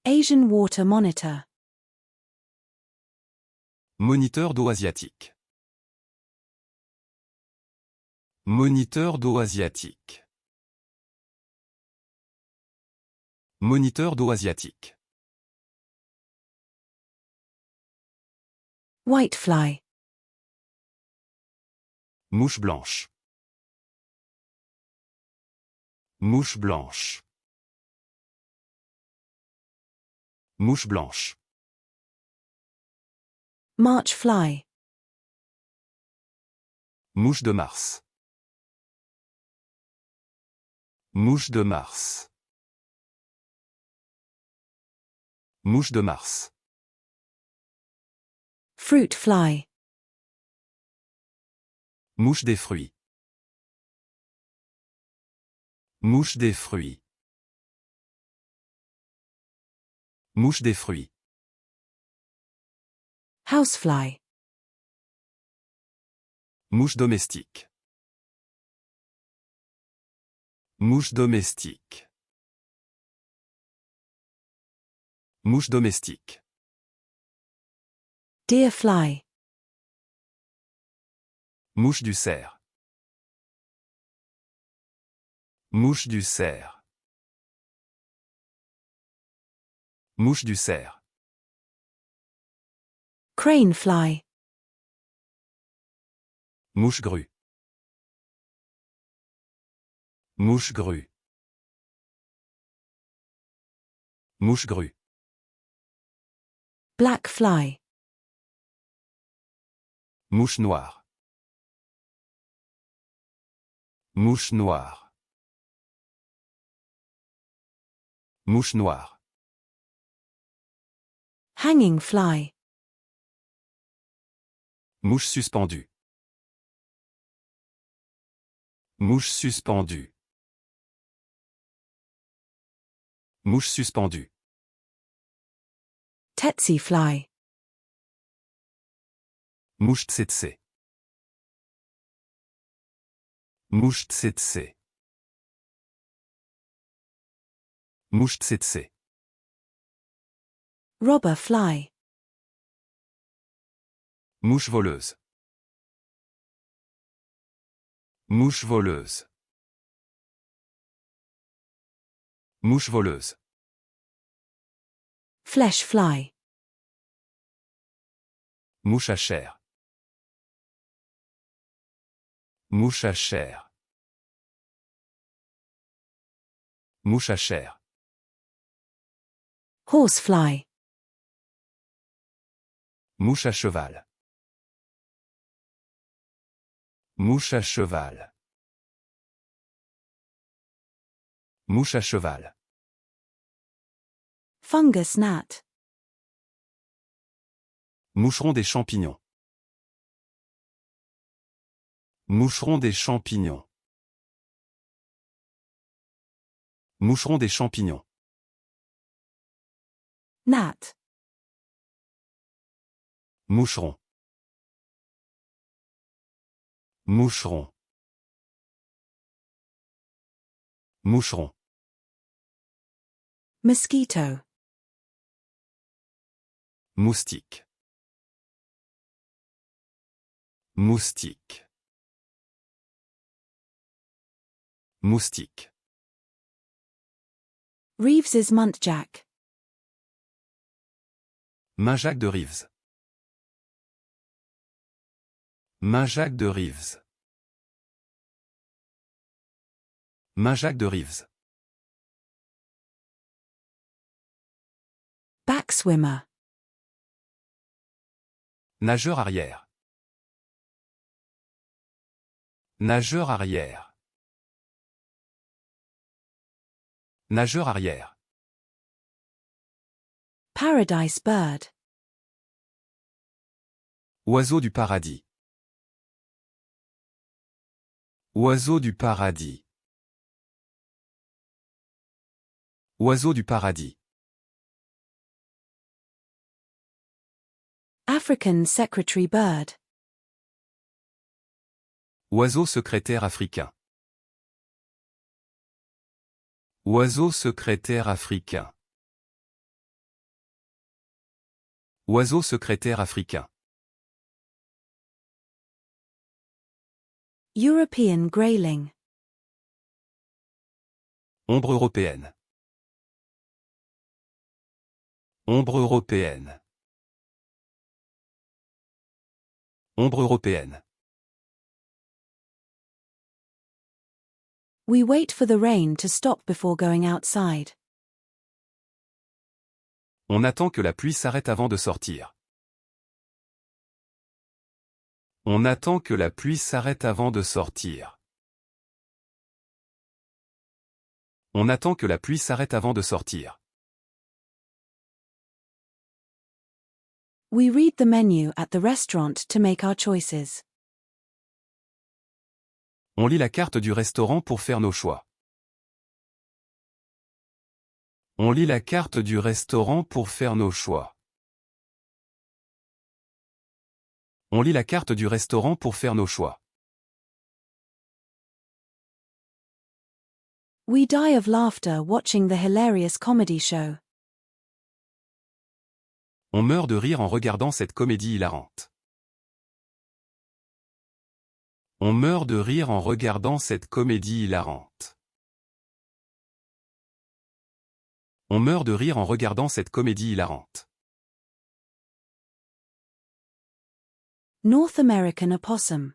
Asian Water Monitor. Moniteur d'eau asiatique. Moniteur d'eau asiatique. Moniteur d'eau asiatique. Whitefly. Mouche blanche. Mouche blanche. Mouche blanche. March fly. Mouche de Mars. Mouche de Mars. Mouche de Mars. Fruit fly. Mouche des fruits. Mouche des fruits. Mouche des fruits. Housefly. Mouche domestique. Mouche domestique. Mouche domestique. Deer fly. Mouche du cerf. Mouche du cerf. Mouche du cerf. Crane fly. Mouche grue. Mouche grue. Mouche grue. Black fly. Mouche noire. Mouche noire. Mouche noire. Hanging fly. Mouche suspendue. Mouche suspendue. Mouche suspendue. Tsetse fly. Mouche tsetse. Mouche tsetse. Mouche tsetse. Robber fly. Mouche voleuse. Mouche voleuse. Mouche voleuse. Flesh fly. Mouche à chair. Mouche à chair. Mouche à chair. Horsefly. Mouche à cheval. Mouche à cheval. Mouche à cheval. Fungus gnat. Moucheron des champignons. Moucheron des champignons. Moucheron des champignons. Gnat. Moucheron. Moucheron. Moucheron. Mosquito. Moustique. Moustique. Moustique. Reeves's muntjac. Muntjac de Reeves. Muntjac de Reeves. Muntjac de Reeves. Backswimmer. Nageur arrière. Nageur arrière. Nageur arrière. Paradise bird. Oiseau du paradis. Oiseau du paradis. Oiseau du paradis. African secretary bird. Oiseau secrétaire africain. Oiseau secrétaire africain. Oiseau secrétaire africain. European grayling. Ombre européenne. Ombre européenne. Ombre européenne. We wait for the rain to stop before going outside. On attend que la pluie s'arrête avant de sortir. On attend que la pluie s'arrête avant de sortir. On attend que la pluie s'arrête avant de sortir. We read the menu at the restaurant to make our choices. On lit la carte du restaurant pour faire nos choix. On lit la carte du restaurant pour faire nos choix. On lit la carte du restaurant pour faire nos choix. We die of laughter watching the hilarious comedy show. On meurt de rire en regardant cette comédie hilarante. On meurt de rire en regardant cette comédie hilarante. On meurt de rire en regardant cette comédie hilarante. North American opossum.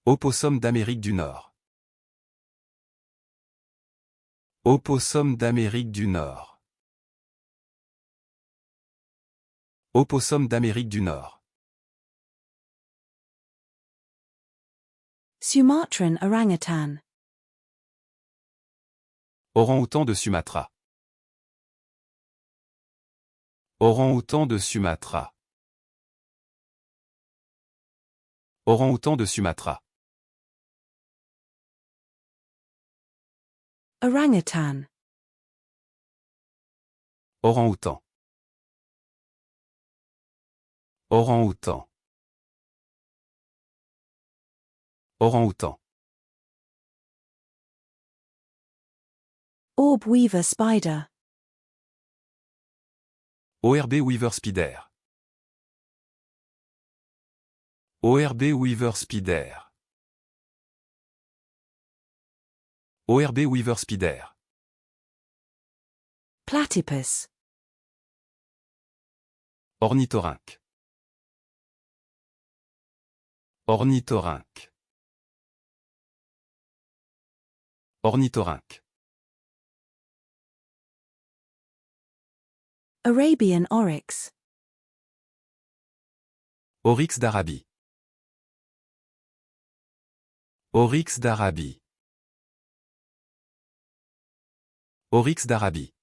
Opossum d'Amérique du Nord. Opossum d'Amérique du Nord. Opossum d'Amérique du Nord. Sumatran orangutan. Orang-outan de Sumatra. Orang-outan de Sumatra. Orang-outan de Sumatra. Orangutan. Orang-outan. Orang-outan. Orang-outan. Orb weaver spider. ORB Weaver Spider. ORB Weaver Spider. ORB Weaver Spider. Platypus. Ornithorynque. Ornithorynque. Ornithorynque. Arabian oryx. Oryx d'Arabie. Oryx d'Arabie. Oryx d'Arabie.